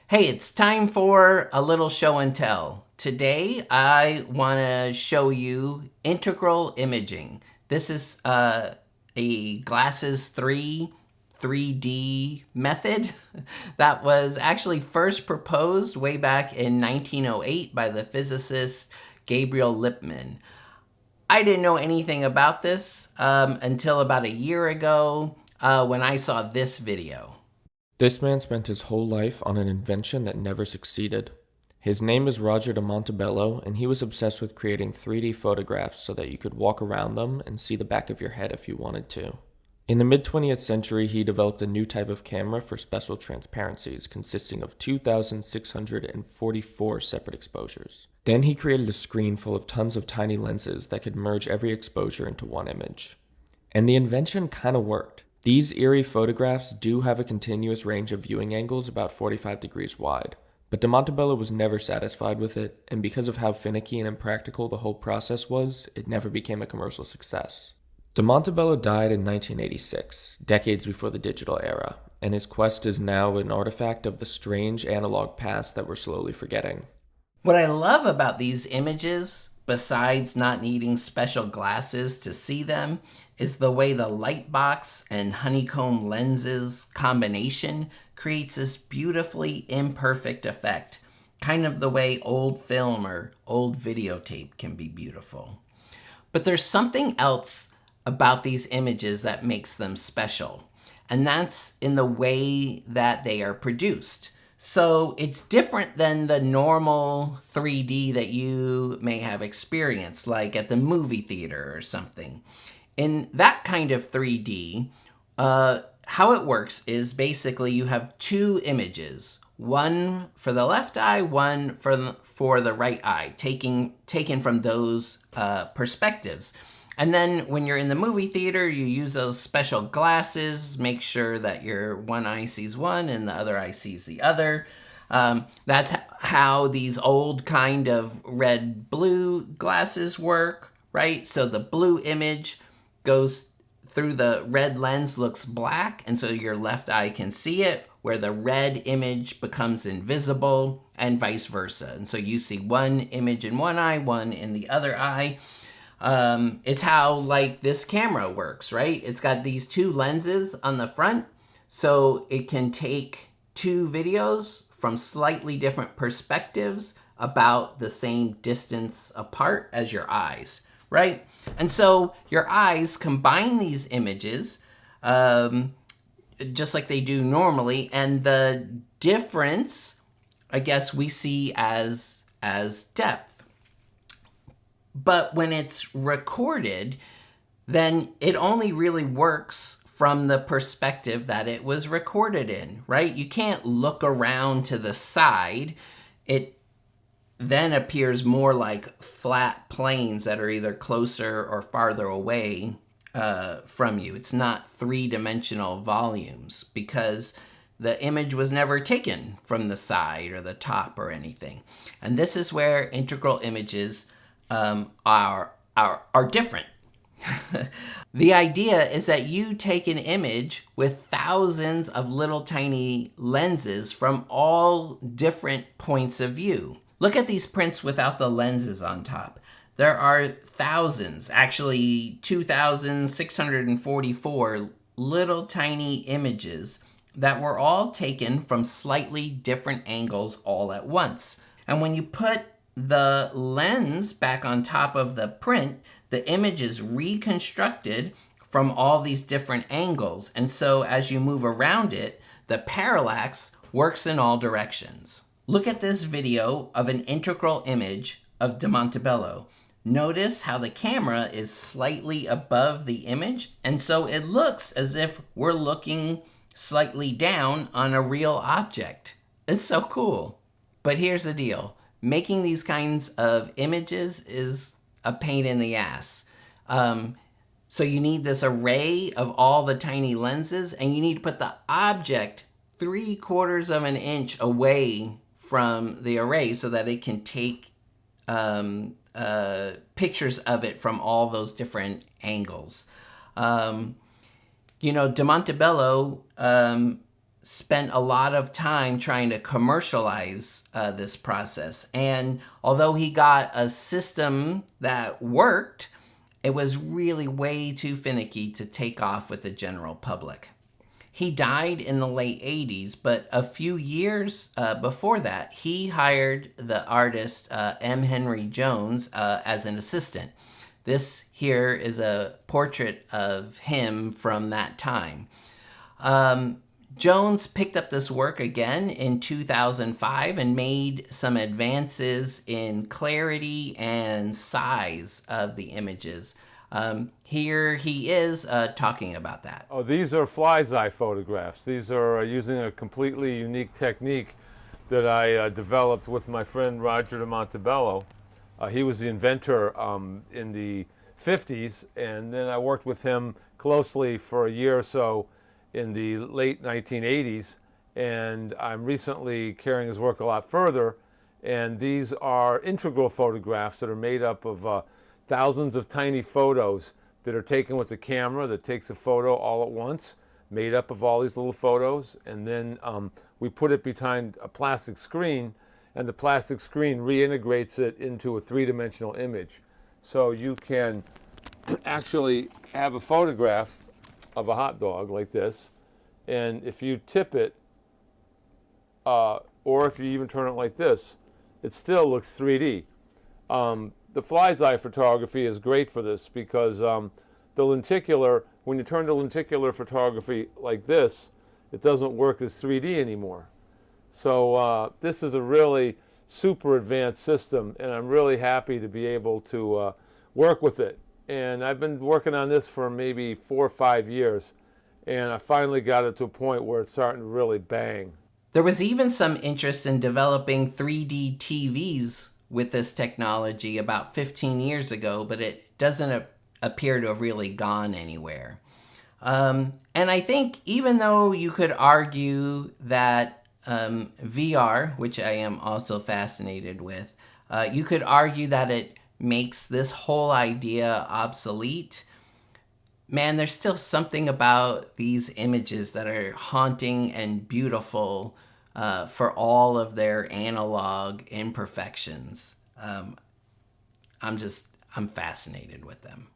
Hey, it's time for a little show and tell. Today, I want to show you integral imaging. This is a Glasses 3 3D method that was actually first proposed way back in 1908 by the physicist Gabriel Lippmann. I didn't know anything about this until about a year ago when I saw this video. This man spent his whole life on an invention that never succeeded. His name is Roger de Montebello, and he was obsessed with creating 3D photographs so that you could walk around them and see the back of your head if you wanted to. In the mid 20th century, he developed a new type of camera for special transparencies consisting of 2,644 separate exposures. Then he created a screen full of tons of tiny lenses that could merge every exposure into one image. And the invention kind of worked. These eerie photographs do have a continuous range of viewing angles about 45 degrees wide, but de Montebello was never satisfied with it, and because of how finicky and impractical the whole process was, it never became a commercial success. De Montebello died in 1986, decades before the digital era, and his quest is now an artifact of the strange analog past that we're slowly forgetting. What I love about these images, besides not needing special glasses to see them, is the way the light box and honeycomb lenses combination creates this beautifully imperfect effect, kind of the way old film or old videotape can be beautiful. But there's something else about these images that makes them special, and that's in the way that they are produced. So it's different than the normal 3D that you may have experienced, like at the movie theater or something. In that kind of 3D, how it works is basically you have two images, one for the left eye, one for the right eye, taken from those perspectives. And then when you're in the movie theater, you use those special glasses, make sure that your one eye sees one and the other eye sees the other. That's how these old kind of red-blue glasses work, right? So the blue image goes through the red lens, looks black, and so your left eye can see it, where the red image becomes invisible, and vice versa. And so you see one image in one eye, one in the other eye. It's how like this camera works, right? It's got these two lenses on the front, so it can take two videos from slightly different perspectives about the same distance apart as your eyes, right? And so your eyes combine these images just like they do normally, and the difference, I guess, we see as depth. But when it's recorded, then it only really works from the perspective that it was recorded in, right? You can't look around to the side. It then appears more like flat planes that are either closer or farther away from you. It's not three-dimensional volumes because the image was never taken from the side or the top or anything. And this is where integral images are different. The idea is that you take an image with thousands of little tiny lenses from all different points of view. Look at these prints without the lenses on top. There are thousands, actually 2,644 little tiny images that were all taken from slightly different angles all at once. And when you put the lens back on top of the print, the image is reconstructed from all these different angles. And so as you move around it, the parallax works in all directions. Look at this video of an integral image of de Montebello. Notice how the camera is slightly above the image, and so it looks as if we're looking slightly down on a real object. It's so cool. But here's the deal. Making these kinds of images is a pain in the ass. So you need this array of all the tiny lenses, and you need to put the object 3/4 of an inch away from the array so that it can take pictures of it from all those different angles. De Montebello spent a lot of time trying to commercialize this process. And although he got a system that worked, it was really way too finicky to take off with the general public. He died in the late 80s, but a few years before that, he hired the artist M. Henry Jones as an assistant. This here is a portrait of him from that time. Jones picked up this work again in 2005 and made some advances in clarity and size of the images. Here he is talking about that. Oh, these are fly's eye photographs. These are using a completely unique technique that I developed with my friend Roger de Montebello. He was the inventor in the 50s, and then I worked with him closely for a year or so in the late 1980s, and I'm recently carrying his work a lot further, and these are integral photographs that are made up of thousands of tiny photos that are taken with a camera that takes a photo all at once, made up of all these little photos, and then we put it behind a plastic screen, and the plastic screen reintegrates it into a three-dimensional image. So you can actually have a photograph of a hot dog like this, and if you tip it, or if you even turn it like this, it still looks 3D. The fly's eye photography is great for this because the lenticular, when you turn to lenticular photography like this, it doesn't work as 3D anymore. So this is a really super advanced system, and I'm really happy to be able to work with it. And I've been working on this for maybe 4 or 5 years, and I finally got it to a point where it's starting to really bang. There was even some interest in developing 3D TVs with this technology about 15 years ago, but it doesn't appear to have really gone anywhere. And I think even though you could argue that VR, which I am also fascinated with, you could argue that it makes this whole idea obsolete. Man, there's still something about these images that are haunting and beautiful for all of their analog imperfections. I'm fascinated with them.